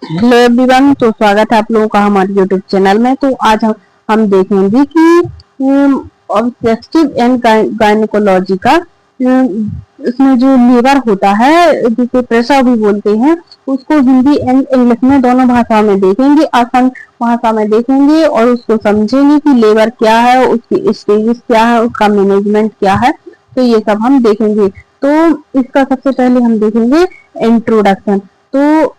Hello everyone, तो स्वागत है आप लोगों का हमारे यूट्यूब चैनल में। तो आज हम देखेंगे कि ऑब्स्टेट्रिक एंड गायनेकोलॉजी का इसमें जो लीवर होता है, जिसे प्रसव भी बोलते हैं, उसको हिंदी एंड इंग्लिश में दोनों भाषा में देखेंगे, आसान भाषा में देखेंगे और उसको समझेंगे कि लीवर क्या है, उसकी स्टेजेस क्या है, उसका मैनेजमेंट क्या है। तो ये सब हम देखेंगे। तो इसका सबसे पहले हम देखेंगे इंट्रोडक्शन। तो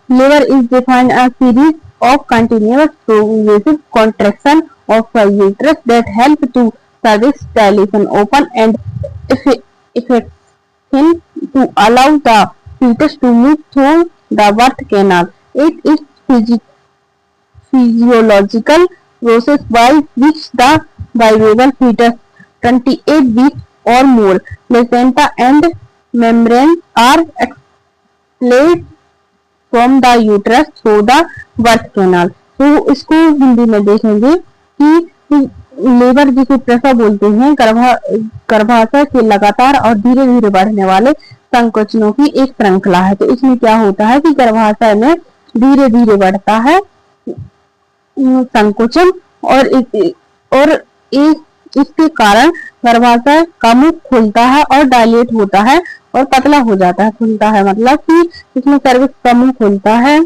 liver is defined as series of continuous progressive contraction of the uterus that help to cervix dilation open and effective to allow the fetus to move through the birth canal. It is physiological process by which the viable fetus 28 weeks or more placenta and membrane are expelled from the uterus through the birth canal. तो इसको हिंदी में देखेंगे कि labour जिसे प्रसव बोलते हैं, गर्भाशय के लगातार और धीरे धीरे बढ़ने वाले संकोचनों की एक श्रृंखला है। तो इसमें क्या होता है कि गर्भाशय में धीरे धीरे बढ़ता है संकोचन और इसके कारण गर्भाशय का मुख खुलता है और डायलेट होता है और पतला हो जाता है। खुलता है मतलब कि इसमें सर्विक्स का मुंह खुलता है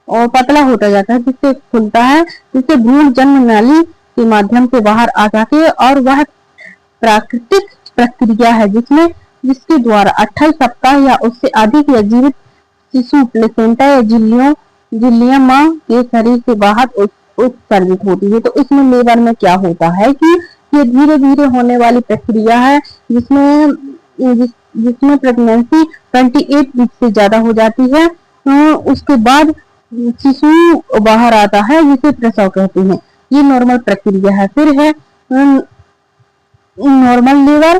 और पतला होता जाता है, जिससे खुलता है, जिससे भ्रूण जन्म नाली के माध्यम से बाहर आ जाते हैं। और वह प्राकृतिक प्रक्रिया है जिसके द्वारा 28 सप्ताह या उससे अधिक या जीवित शिशु प्लेसेंटा या झिल्लियां मां के शरीर से बाहर उत्सर्जित होती है। तो इसमें लेबर में क्या होता है कि ये धीरे धीरे होने वाली प्रक्रिया है जिसमें प्रेगनेंसी 28 वीक से ज्यादा हो जाती है। उसके बाद शिशु बाहर आता है, जिसे प्रसव कहते हैं। ये नॉर्मल प्रक्रिया है। फिर है नॉर्मल लेबर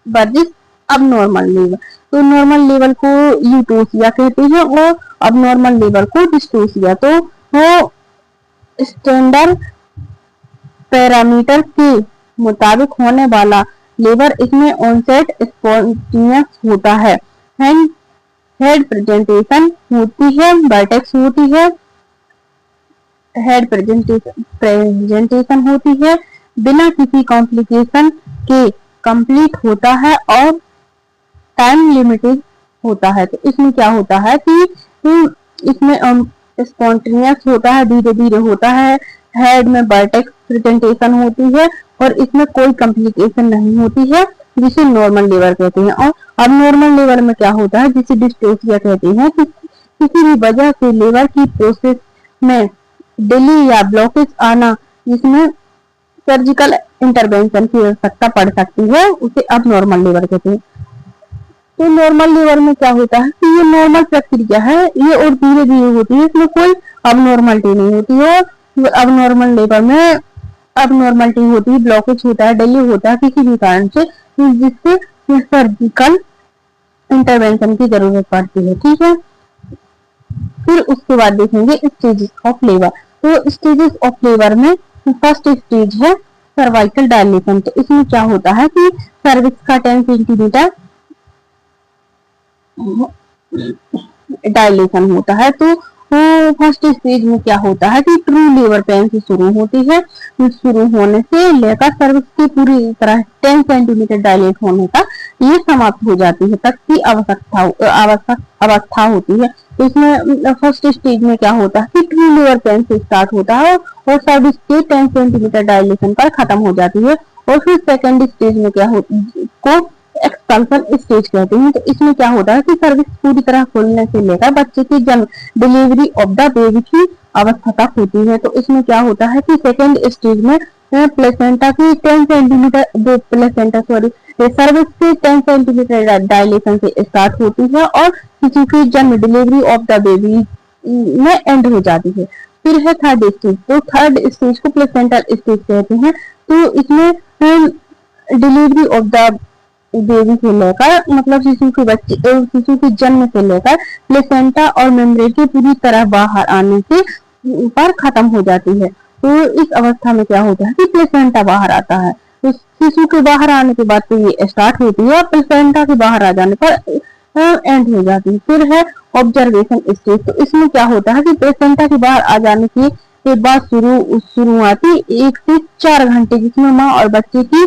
वर्जिस अबनॉर्मल लेबर। तो नॉर्मल लेबर को यूटोसिया कहते हैं और अबनॉर्मल लेबर को डिस्टोसिया। तो वो स्टैंडर्ड पैरामीटर के मुताबिक होने वाला लेबर, इसमें ऑनसेट स्पॉन्टेनियस होता है, हेड प्रेजेंटेशन होती है, वर्टेक्स होती है, हेड प्रेजेंटेशन होती है, बिना किसी कॉम्प्लिकेशन के कंप्लीट होता है और टाइम लिमिटेड होता है। तो इसमें क्या होता है कि इसमें स्पॉन्टेनियस होता है, धीरे धीरे होता है, हेड में वर्टेक्स प्रेजेंटेशन होती है और इसमें कोई कॉम्प्लिकेशन नहीं होती है, जिसे नॉर्मल लेबर कहते हैं। और अब नॉर्मल लेबर में क्या होता है, जिसे डिस्टोसिया कहते हैं, कि किसी भी वजह से लेबर की प्रोसेस में डिले या ब्लॉकेज आना, जिसमें सर्जिकल इंटरवेंशन की आवश्यकता पड़ सकती है, उसे अब नॉर्मल लेबर कहते हैं। तो नॉर्मल लेबर में क्या होता है कि ये नॉर्मल प्रक्रिया है, ये और धीरे धीरे होती है, इसमें कोई अबनॉर्मलिटी नहीं होती है। अब नॉर्मल लेबर में अबनॉर्मलिटी होती है, ब्लॉकेज होता है, डिले होता है किसी भी कारण से, जिससे सर्जिकल इंटरवेंशन की जरूरत पड़ती है। ठीक है। फिर उसके बाद देखेंगे स्टेजेस ऑफ लेबर। तो स्टेजेस ऑफ लेबर में फर्स्ट स्टेज है सर्वाइकल डायलेशन। तो इसमें क्या होता है कि सर्विक्स का 10 सेंटीमीटर डायलेशन होता है। तो फर्स्ट स्टेज में क्या होता है कि ट्रू लेबर पेन से शुरू होती है। शुरू होने से लेकर सर्विक्स की पूरी तरह 10 सेंटीमीटर डायलेट होने तक ये समाप्त हो जाती है, तक की अवस्था होती है। तो इसमें फर्स्ट स्टेज में क्या होता है कि ट्रू लेबर पेन से स्टार्ट होता है और सर्विक्स के 10 सेंटीमीटर डायलेशन पर खत्म हो जाती है। और फिर सेकेंड स्टेज में क्या को एक्सपल्सन स्टेज कहते हैं। तो इसमें क्या होता है कि सर्विक्स पूरी तरह खुलने से लेकर बच्चे की जन्म, डिलीवरी ऑफ द बेबी की अवस्था तक होती है। तो इसमें क्या होता है कि सेकेंड स्टेज में प्लेसेंटा की 10 सेंटीमीटर सर्विक्स की 10 सेंटीमीटर डायलेशन से स्टार्ट होती है और किसी की जन्म, डिलीवरी ऑफ द बेबी में एंड हो जाती है। फिर है थर्ड स्टेज। तो थर्ड स्टेज को प्लेसेंटल स्टेज कहते हैं। तो इसमें डिलीवरी ऑफ द बेबी से लेकर, मतलब शिशु के जन्म से लेकर प्लेसेंटा और मेम्ब्रेन के पूरी तरह बाहर आने से पर खत्म हो जाती है। तो इस अवस्था में क्या होता है कि प्लेसेंटा बाहर आता है। तो शिशु के बाहर आने के बाद तो ये स्टार्ट होती है और प्लेसेंटा के बाहर आ जाने पर एंड हो जाती है। फिर है ऑब्जर्वेशन स्टेज। तो इसमें क्या होता है कि प्लेसेंटा के बाहर आ जाने के बाद शुरुआती 1 से 4 घंटे जिसमें माँ और बच्चे की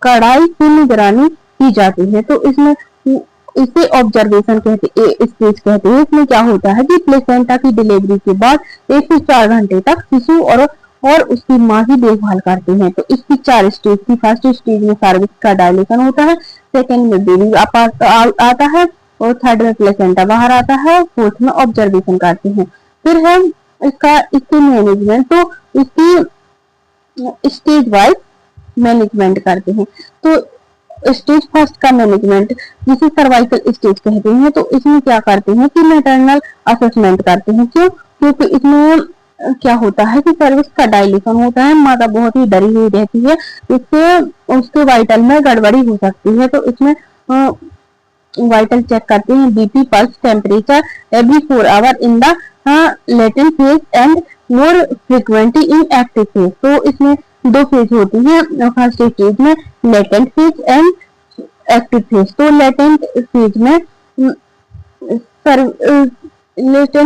कड़ाई से निगरानी की जाती है। तो इसमें इसे ऑब्जर्वेशन स्टेज कहते हैं। इसमें क्या होता है कि प्लेसेंटा की डिलीवरी के बाद 1 से 4 घंटे तक शिशु और उसकी माँ की देखभाल करते हैं। तो इसकी 4 स्टेज थी। फर्स्ट स्टेज में सर्विक्स का डायलेशन होता है, सेकंड में बेबी आता है, और थर्ड में प्लेसेंटा बाहर आता है, फोर्थ में ऑब्जर्वेशन करते हैं। फिर है इसकी मैनेजमेंट। तो इसकी स्टेज वाइज मैनेजमेंट करते हैं। तो स्टेज फर्स्ट का मैनेजमेंट जिसे सर्वाइकल स्टेज कहते हैं। तो इसमें क्या करते हैं कि मैटरनल असेसमेंट करते हैं। क्यों? क्योंकि इसमें क्या होता है कि सर्विक्स का डायलेशन होता है, माता बहुत ही डरी हुई रहती है, इससे उसके वाइटल में गड़बड़ी हो सकती है। तो इसमें वाइटल चेक करते हैं, BP, pulse, temperature every 4 hour in the latent phase and more frequently in active phase. तो इसमें 2 फेज होती है फर्स्ट स्टेज में, latent phase and active phase. तो लेटेंट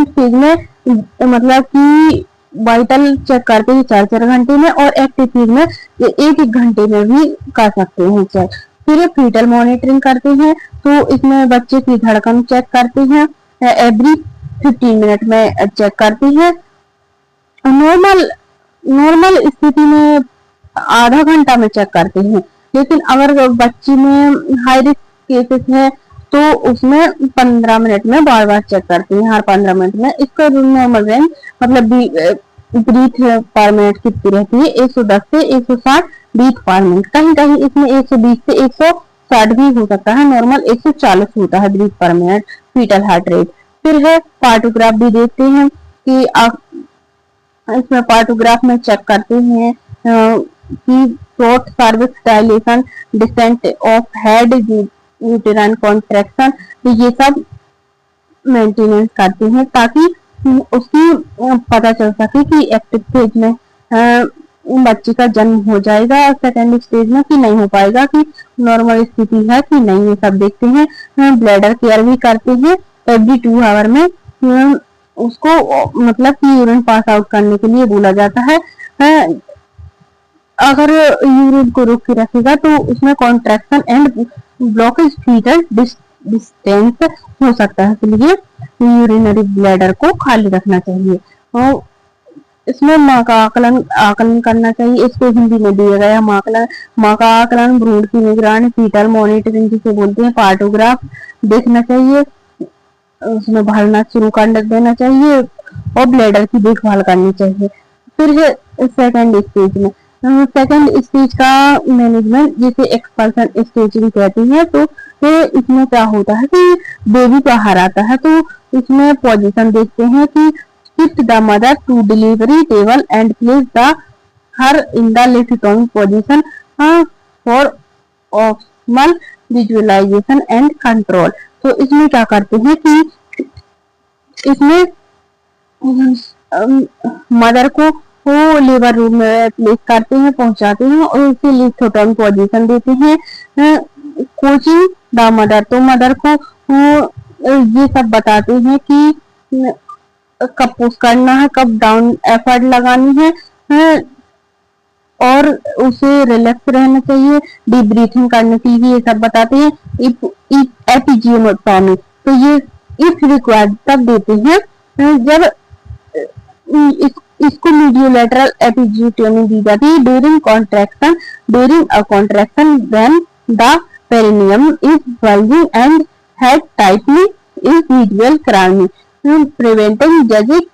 फेज में मतलब कि वाइटल चेक करते हैं 4-4 घंटे में, और एक्टिव फेज में 1-1 घंटे में भी कर सकते हैं चेक। फिर फीटल मॉनिटरिंग करते हैं। तो इसमें बच्चे की धड़कन चेक करते हैं, एवरी 15 मिनट में चेक करते हैं। नॉर्मल स्थिति में आधा घंटा में चेक करते हैं, लेकिन अगर बच्ची में हाई रिस्क केसेस है तो उसमें 15 मिनट में बार बार चेक करते हैं, हर 15 मिनट में। इसका नॉर्मल रेंज मतलब ब्रीथ पर मिनट कितनी रहती है, 110 से 160 ब्रीथ पर मिनट। कहीं कहीं इसमें 120 से 160 भी हो सकता है, नॉर्मल 140 होता है ब्रीथ पर मिनट फीटल हार्ट रेट। फिर है पार्टोग्राफ भी देखते हैं कि इसमें पार्टोग्राफ में चेक करते हैं कि short cervix dilation, descent of head, uterine contraction, ये सब मेंटेनेंस करते हैं ताकि उसकी पता चल सके कि एक्टिव फेज में बच्चे का जन्म हो जाएगा, और सेकेंड स्टेज में कि नहीं हो पाएगा, कि नॉर्मल स्थिति है कि नहीं, ये सब देखते हैं। ब्लैडर केयर भी करते हैं, एवरी 2 आवर में उसको मतलब कि यूरिन पास आउट करने के लिए बोला जाता है। अगर यूरिन को रोक के रखेगा तो उसमें contraction and blockage fetal distance हो सकता है, इसलिए यूरिनरी ब्लैडर को खाली रखना चाहिए। और इसमें माँ का आकलन करना चाहिए। इसको हिंदी में दिया गया माँ का आकलन, भ्रूण की निगरानी, फीटल मॉनिटरिंग जिसे बोलते हैं, पार्टोग्राफ देखना चाहिए, उसमें भरना शुरू कर देना चाहिए, और ब्लैडर की देखभाल करनी चाहिए। फिर है सेकंड स्टेज में, सेकंड स्टेज का मैनेजमेंट जिसे एक्सपल्सन स्टेज भी कहते हैं। तो इसमें क्या होता है कि बेबी बाहर आता है, तो इसमें पोजीशन देखते हैं कि shift the mother to delivery table and place the her in the left position for optimal visualisation and control. तो इसमें क्या करते हैं कि इसमें मदर को लेबर रूम में प्लेस करते हैं, पहुंचाते हैं, और उसे लिथोटॉम पोजीशन देते हैं। कोचिंग द मदर, तो मदर को ये सब बताते हैं कि कब पुश करना है, कब डाउन एफर्ट लगानी है, और उसे रिलैक्स रहना चाहिए, डीप ब्रीथिंग करनी चाहिए, ये सब बताते हैं। एपिजियोटॉमी, तो ये इफ रिक्वायर्ड तब देते हैं जब इसको मीडियोलैटरल एपिजियोटॉमी दी जाती है during a contraction when the perineum is bulging and head tightly is medial crowning preventing jagged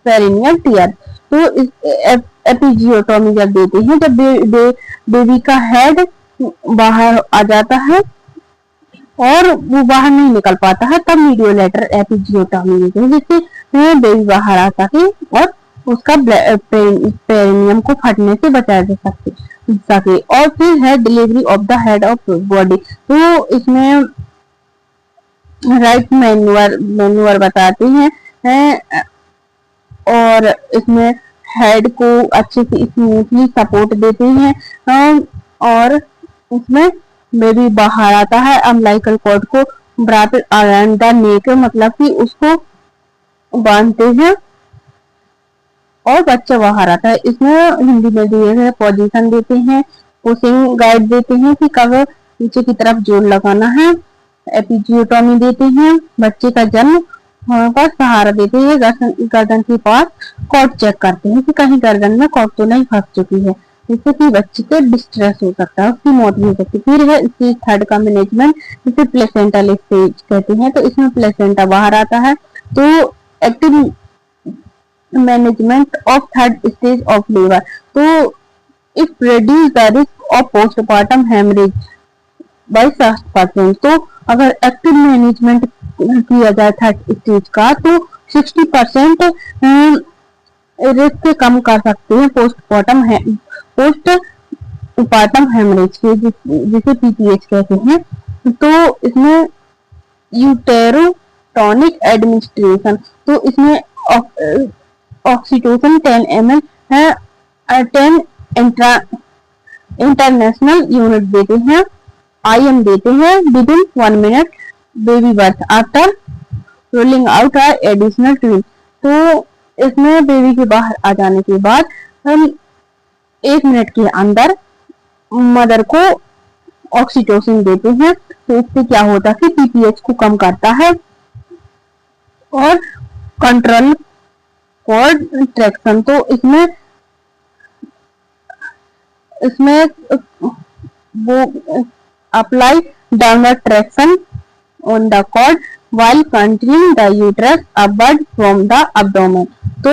perineal tear. तो एपिजियोटॉमी जब देते हैं जब बेबी का हेड बाहर आ जाता है और वो बाहर नहीं निकल पाता है, तब मीडियोलैटरल एपिजियोटॉमी देते हैं, जिससे बेबी बाहर आ सके और उसका पेरिनियम को फटने से बचाया जा सके। और फिर है delivery of the head of body. तो इसमें राइट मैन्यूअर बताते हैं, और इसमें हेड को अच्छे से स्मूथली सपोर्ट देते हैं, और इसमें बेबी बाहर आता है, अम्बिलिकल कॉर्ड को wrap around the neck, मतलब कि उसको बांधते हैं और बच्चा बाहर आता है। इसमें हिंदी में दिए गए पोजीशन देते हैं, पुशिंग गाइड देते हैं कि कब नीचे की तरफ जोर लगाना है, एपिजियोटॉमी देते हैं, बच्चे का जन्म होने पर सहारा देते हैं, गर्दन के पास कॉर्ड चेक करते हैं कि कहीं गर्दन में कॉर्ड तो नहीं फंस चुकी है, जिससे कि बच्चे को डिस्ट्रेस हो सकता है, उसकी मौत भी हो सकती है। फिर है स्टेज थर्ड का मैनेजमेंट, जिसे प्लेसेंटल स्टेज कहते हैं। तो इसमें प्लेसेंटा बाहर आता है। तो active management of third stage of labour, तो if reduce the risk of postmortem haemorrhage by 60%। तो अगर एक्टिव मैनेजमेंट किया जाए थर्ड स्टेज का तो 60% रिस्क कम कर सकते हैं पोस्टमार्टम हेमरेज के, जिसे पीपीएच कहते हैं। तो इसमें यूटेरोटॉनिक एडमिनिस्ट्रेशन, तो इसमें ऑक्सीटोसिन 10 ml है, 10 इंटरनेशनल यूनिट देते हैं, IM देते हैं with in 1 minute baby birth after rolling out additional twin. तो इसमें बेबी के बाहर आ जाने के बाद हम 1 मिनट के अंदर मदर को ऑक्सीटोसिन देते हैं। तो इससे क्या होता है कि पीपीएच को कम करता है और कंट्रोल कॉर्ड ट्रैक्शन। तो इसमें वो apply downward traction on the cord while continuing the uterus upward from the abdomen। तो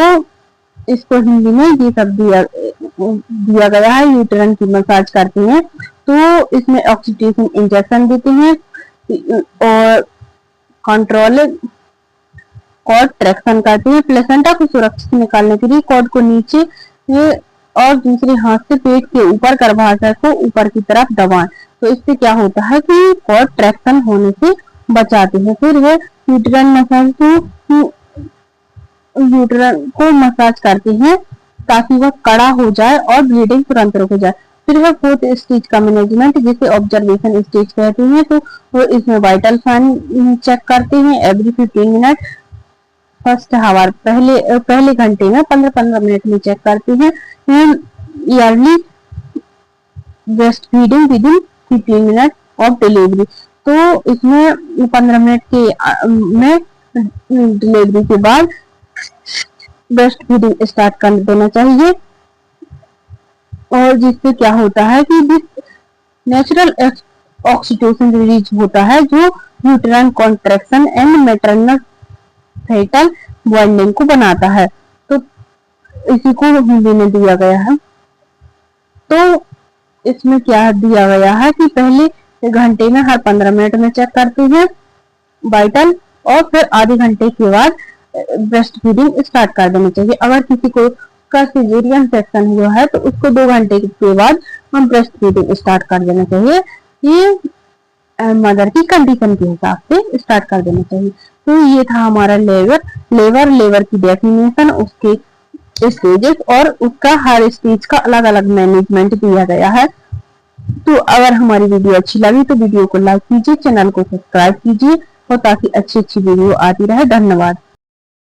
इसको हिंदी में ये सब दिया गया है, यूटेरन की मसाज करते हैं। तो इसमें ऑक्सीटोसिन इंजेक्शन देते हैं और कंट्रोल कॉर्ड ट्रैक्शन करते हैं। प्लेसेंटा को सुरक्षित निकालने के लिए कॉर्ड को नीचे और दूसरे हाथ से पेट के ऊपर गर्भाशय को ऊपर की तरफ दबाएं। तो इससे क्या होता है कि कॉर्ड ट्रैक्शन होने से बचाते हैं। फिर है यूटेरन मसाज, यूटेरन को मसाज करते हैं ताकि वह कड़ा हो जाए और ब्लीडिंग तुरंत रुक जाए। फिर है फोर्थ स्टेज का मैनेजमेंट, जिसे ऑब्जर्वेशन स्टेज कहते हैं। तो वो इसमें वाइटल साइन चेक करते हैं एवरी 15 मिनट, फर्स्ट हावर पहले घंटे में 15-15 मिनट में चेक करते हैं। Yearly breast feeding with in 15 minute of delivery. तो इसमें 15 मिनट के में डिलीवरी के बाद ब्रेस्ट फीडिंग स्टार्ट कर देना चाहिए, और जिससे क्या होता है कि नेचुरल ऑक्सीटोसिन रिलीज होता है जो uterine contraction and maternal fetal bonding को बनाता है। तो इसी को हिंदी में दिया गया है। तो इसमें क्या दिया गया है कि पहले घंटे में हर 15 मिनट में चेक करते हैं वाइटल, और फिर आधे घंटे के बाद ब्रेस्ट फीडिंग स्टार्ट कर देनी चाहिए। अगर किसी को का सिजेरियन सेक्शन हुआ है तो उसको 2 घंटे के बाद हम ब्रेस्ट फीडिंग स्टार्ट कर देना चाहिए। ये मदर की कंडीशन के हिसाब से स्टार्ट कर देना चाहिए। तो ये था हमारा लेबर की डेफिनेशन, उसके स्टेजेस और उसका हर स्टेज का अलग अलग मैनेजमेंट दिया गया है। तो अगर हमारी वीडियो अच्छी लगी तो वीडियो को लाइक कीजिए, चैनल को सब्सक्राइब कीजिए और ताकि अच्छी वीडियो आती रहे। धन्यवाद।